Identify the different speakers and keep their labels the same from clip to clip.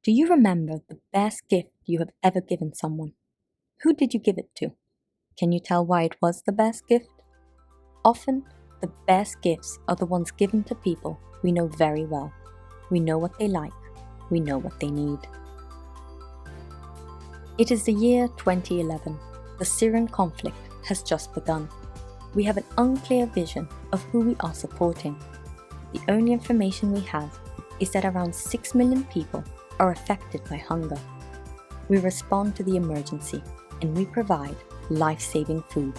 Speaker 1: Do you remember the best gift you have ever given someone? Who did you give it to? Can you tell why it was the best gift? Often, the best gifts are the ones given to people we know very well. We know what they like. We know what they need. It is the year 2011. The Syrian conflict has just begun. We have an unclear vision of who we are supporting. The only information we have is that around 6 million people are affected by hunger. We respond to the emergency and we provide life-saving food.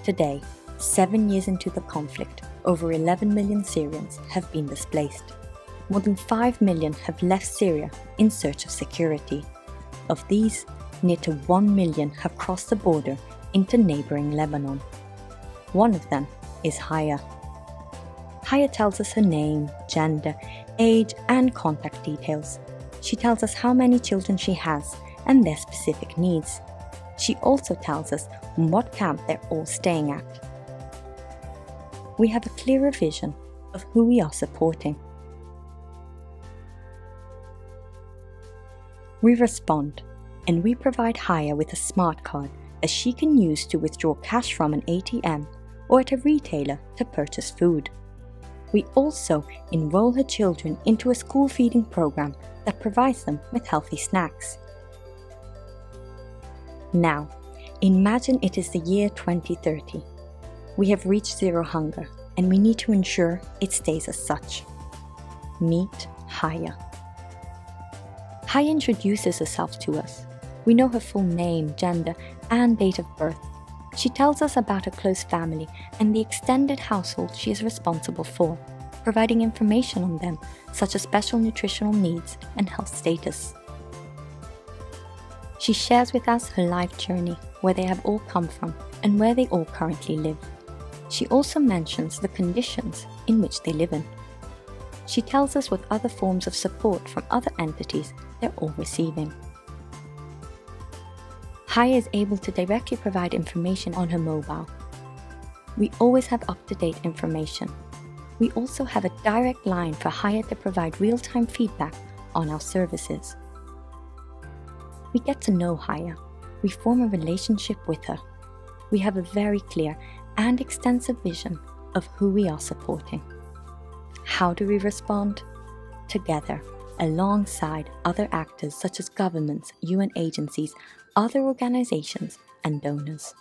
Speaker 1: Today, 7 years into the conflict, over 11 million Syrians have been displaced. More than 5 million have left Syria in search of security. Of these, near to 1 million have crossed the border into neighboring Lebanon. One of them is Haya. Haya tells us her name, gender, age, and contact details. She tells us how many children she has and their specific needs. She also tells us what camp they're all staying at. We have a clearer vision of who we are supporting. We respond, and we provide Haya with a smart card that she can use to withdraw cash from an ATM or at a retailer to purchase food. We also enroll her children into a school feeding program that provides them with healthy snacks. Now, imagine it is the year 2030. We have reached zero hunger, and we need to ensure it stays as such. Meet Haya. Haya introduces herself to us. We know her full name, gender, and date of birth. She tells us about her close family and the extended household she is responsible for, providing information on them, such as special nutritional needs and health status. She shares with us her life journey, where they have all come from, and where they all currently live. She also mentions the conditions in which they live in. She tells us what other forms of support from other entities they're all receiving. Haya is able to directly provide information on her mobile. We always have up-to-date information. We also have a direct line for Haya to provide real-time feedback on our services. We get to know Haya. We form a relationship with her. We have a very clear and extensive vision of who we are supporting. How do we respond? Together, alongside other actors such as governments, UN agencies, other organizations, and donors.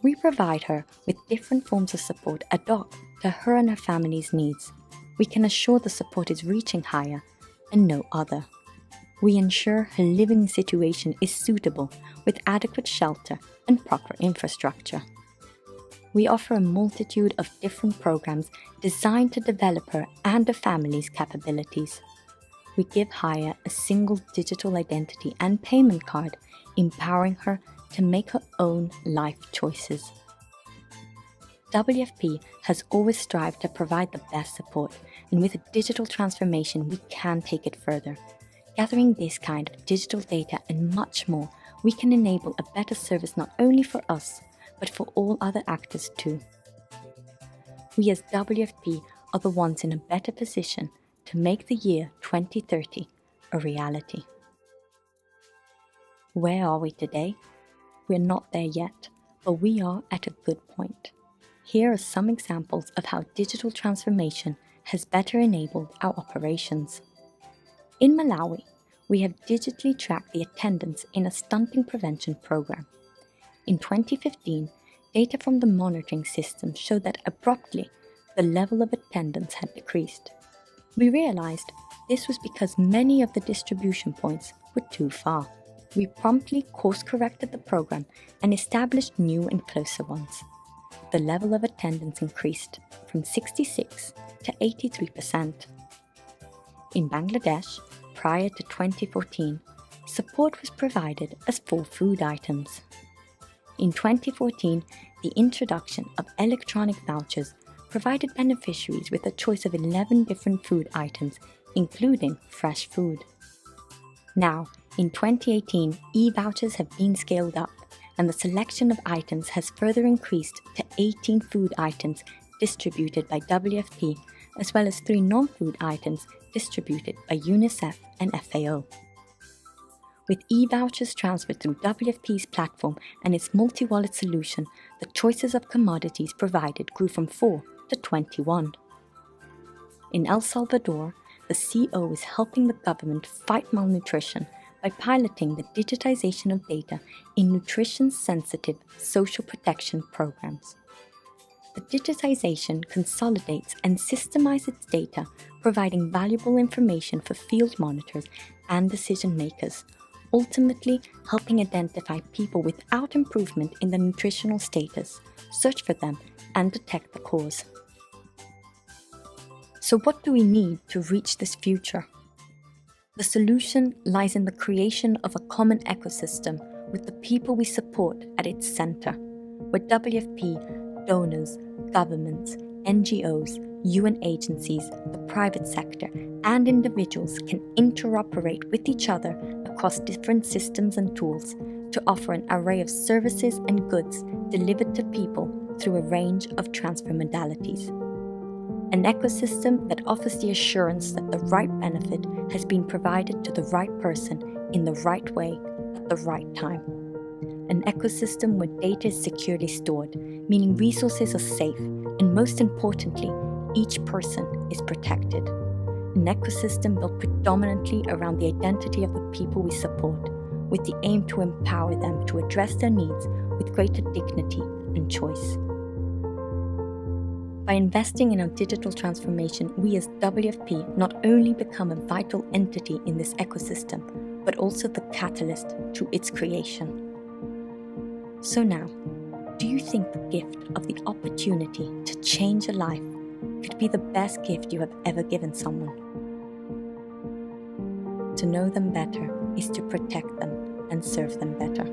Speaker 1: We provide her with different forms of support ad hoc to her and her family's needs. We can assure the support is reaching Haya and no other. We ensure her living situation is suitable with adequate shelter and proper infrastructure. We offer a multitude of different programs designed to develop her and her family's capabilities. We give Haya a single digital identity and payment card, empowering her to make her own life choices. WFP has always strived to provide the best support, and with a digital transformation we can take it further. Gathering this kind of digital data and much more, we can enable a better service not only for us, but for all other actors too. We as WFP are the ones in a better position to make the year 2030 a reality. Where are we today? We're not there yet, but we are at a good point. Here are some examples of how digital transformation has better enabled our operations. In Malawi, we have digitally tracked the attendance in a stunting prevention program. In 2015, data from the monitoring system showed that abruptly the level of attendance had decreased. We realized this was because many of the distribution points were too far. We promptly course-corrected the program and established new and closer ones. The level of attendance increased from 66 to 83%. In Bangladesh, prior to 2014, support was provided as 4 food items. In 2014, the introduction of electronic vouchers provided beneficiaries with a choice of 11 different food items, including fresh food. Now, in 2018, e-vouchers have been scaled up, and the selection of items has further increased to 18 food items distributed by WFP as well as 3 non-food items distributed by UNICEF and FAO. With e-vouchers transferred through WFP's platform and its multi-wallet solution, the choices of commodities provided grew from 4 to 21. In El Salvador, the CO is helping the government fight malnutrition by piloting the digitization of data in nutrition-sensitive social protection programs. The digitization consolidates and systemizes data, providing valuable information for field monitors and decision-makers, ultimately helping identify people without improvement in their nutritional status, search for them, and detect the cause. So what do we need to reach this future? The solution lies in the creation of a common ecosystem with the people we support at its center, where WFP, donors, governments, NGOs, UN agencies, the private sector, and individuals can interoperate with each other across different systems and tools to offer an array of services and goods delivered to people through a range of transfer modalities. An ecosystem that offers the assurance that the right benefit has been provided to the right person in the right way at the right time. An ecosystem where data is securely stored, meaning resources are safe, and most importantly, each person is protected. An ecosystem built predominantly around the identity of the people we support, with the aim to empower them to address their needs with greater dignity and choice. By investing in our digital transformation, we as WFP not only become a vital entity in this ecosystem, but also the catalyst to its creation. So now, do you think the gift of the opportunity to change a life could be the best gift you have ever given someone? To know them better is to protect them and serve them better.